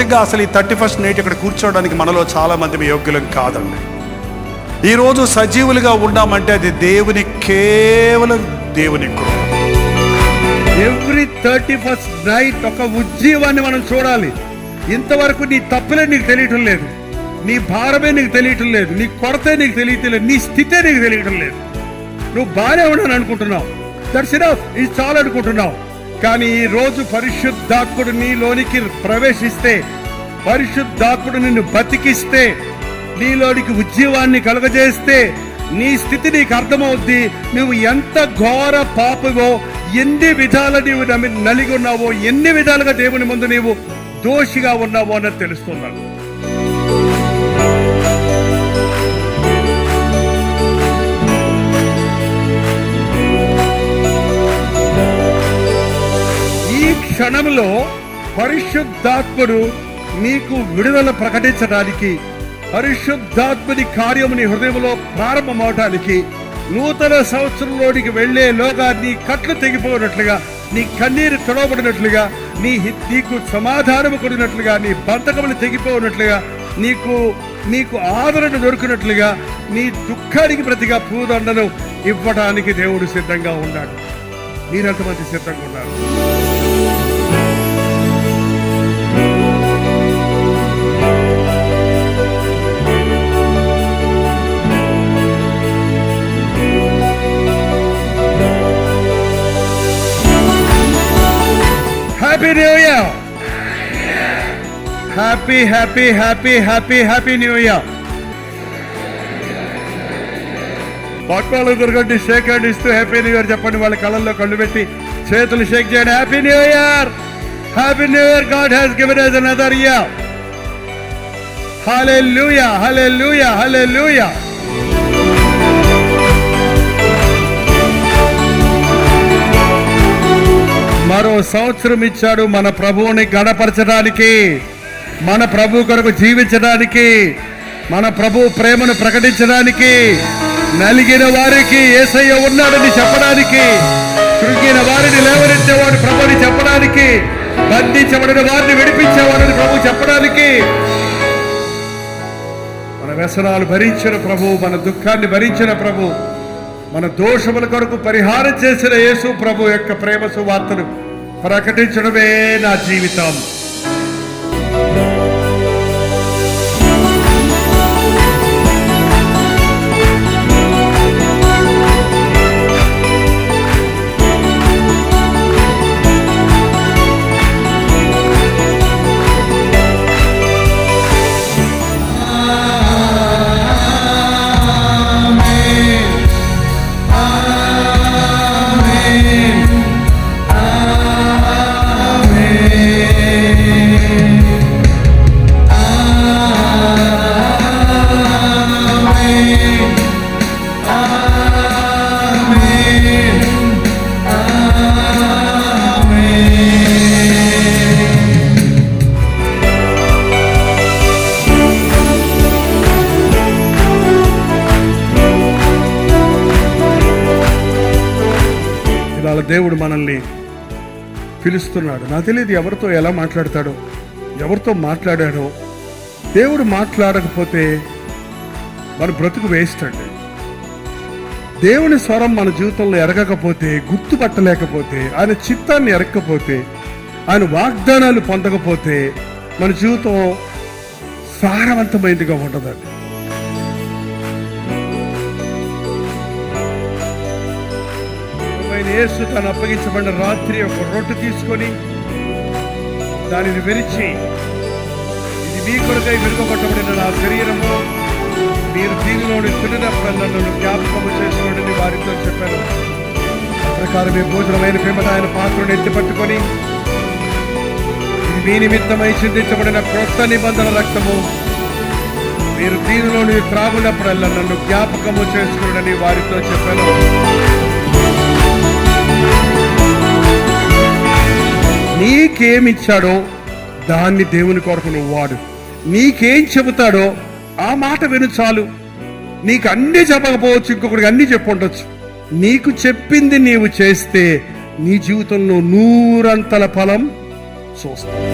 బేసిక్గా అసలు ఈ 31st నైట్ ఇక్కడ కూర్చోవడానికి మనలో చాలా మంది యోగ్యులం కాదండి. ఈరోజు సజీవులుగా ఉన్నామంటే అది కేవలం దేవుని కృప. ఎవ్రీ 31st నైట్ ఒక ఉజ్జీవాన్ని మనం చూడాలి. ఇంతవరకు నీ తప్పులే నీకు తెలియటం లేదు, నీ భారమే నీకు తెలియటం లేదు, నీ కొరతే నీకు తెలియటం లేదు, నీ స్థితే నీకు తెలియటం లేదు. నువ్వు బాగానే ఉన్నాను అనుకుంటున్నావు, దట్స్ ఇనఫ్, ఇది చాలు అనుకుంటున్నావు. కానీ ఈ రోజు పరిశుద్ధాత్ముడు నీలోనికి ప్రవేశిస్తే, పరిశుద్ధాత్ముడు నిన్ను బతికిస్తే, నీలోనికి ఉజ్జీవాన్ని కలుగజేస్తే నీ స్థితి నీకు అర్థమవుద్ది. నువ్వు ఎంత ఘోర పాపవో, ఎన్ని విధాలు నీవు నలిగి ఉన్నావో, ఎన్ని విధాలుగా దేవుని ముందు నీవు దోషిగా ఉన్నావో అన్నది తెలుస్తున్నాను. ఈ క్షణంలో పరిశుద్ధాత్ముడు నీకు విడుదల ప్రకటించడానికి, పరిశుద్ధాత్ముని కార్యము నీ హృదయంలో ప్రారంభమవటానికి, నూతన సంవత్సరంలోనికి వెళ్లేలోగా నీ కట్లు తెగిపోయినట్లుగా, నీ కన్నీరు తొడవబడినట్లుగా, నీకు సమాధానము కొడినట్లుగా, నీ బంధకములు తెగిపోయినట్లుగా, నీకు ఆదరణ దొరికినట్లుగా, నీ దుఃఖానికి ప్రతిగా పూదండను ఇవ్వడానికి దేవుడు సిద్ధంగా ఉన్నాడు. మీరెంతమంది సిద్ధంగా ఉన్నారు? Happy New Year! Happy, happy, happy, happy, happy New Year! పక్కలు దొరకండి, షేక్ హ్యాండ్ ఇస్తూ హ్యాపీ న్యూ ఇయర్ చెప్పండి. వాళ్ళ కళ్ళల్లో కళ్ళు పెట్టి చేతులు షేక్ చేయండి. Happy new year! Happy new year! God has given us another year. Hallelujah! Hallelujah! Hallelujah! మరో సంవత్సరం ఇచ్చాడు మన ప్రభువుని గణపరచడానికి, మన ప్రభు కొరకు జీవించడానికి, మన ప్రభు ప్రేమను ప్రకటించడానికి, నలిగిన వారికి యేసయ్య ఉన్నాడని చెప్పడానికి, కృంగిన వారిని లేవనెత్తేవాడు ప్రభుని చెప్పడానికి, బంధించబడిన వారిని విడిపించేవాడని ప్రభు చెప్పడానికి, మన వ్యసనాలు భరించిన ప్రభు, మన దుఃఖాన్ని భరించిన ప్రభు, మన దోషముల కొరకు పరిహారం చేసిన యేసు ప్రభు యొక్క ప్రేమ సువార్తను ప్రకటించడమే నా జీవితం. దేవుడు మనల్ని పిలుస్తున్నాడు. నాకు తెలియదు ఎవరితో ఎలా మాట్లాడతాడో, ఎవరితో మాట్లాడాడో. దేవుడు మాట్లాడకపోతే మన బ్రతుకు వేస్ట్ అండి. దేవుని స్వరం మన జీవితంలో ఎరగకపోతే, గుర్తుపట్టలేకపోతే, ఆయన చిత్తాన్ని ఎరగకపోతే, ఆయన వాగ్దానాలు పొందకపోతే మన జీవితం సారవంతమైనదిగా ఉండదండి. యేసు తను అప్పగించబడిన రాత్రి ఒక రొట్టె తీసుకొని దానిని విరిచి, ఇది మీ కొరకై విరుగొట్టబడిన నా శరీరము, మీరు దీనిలోని తిన్నప్పుడల్లా నన్ను జ్ఞాపకము చేసుకోండి వారితో చెప్పాను. ఆ ప్రకారమే భోజనమైన పిమ్మట ఆయన పాత్రను ఎత్తి పట్టుకొని, ఇది మీ నిమిత్తమై చిందించబడిన క్రొత్త నిబంధన రక్తము, మీరు దీనిలోని త్రాగునప్పుడల్లా నన్ను జ్ఞాపకము చేసుకోండి వారితో చెప్పాను. నీకేమిచ్చాడో దాన్ని దేవుని కొరకు నువ్వు వాడు. నీకేం చెబుతాడో ఆ మాట విను చాలు. నీకు అన్నీ చెప్పకపోవచ్చు, ఇంకొకరికి అన్నీ చెప్పుండొచ్చు. నీకు చెప్పింది నీవు చేస్తే నీ జీవితంలో 100 అంతల ఫలం చూస్తావు.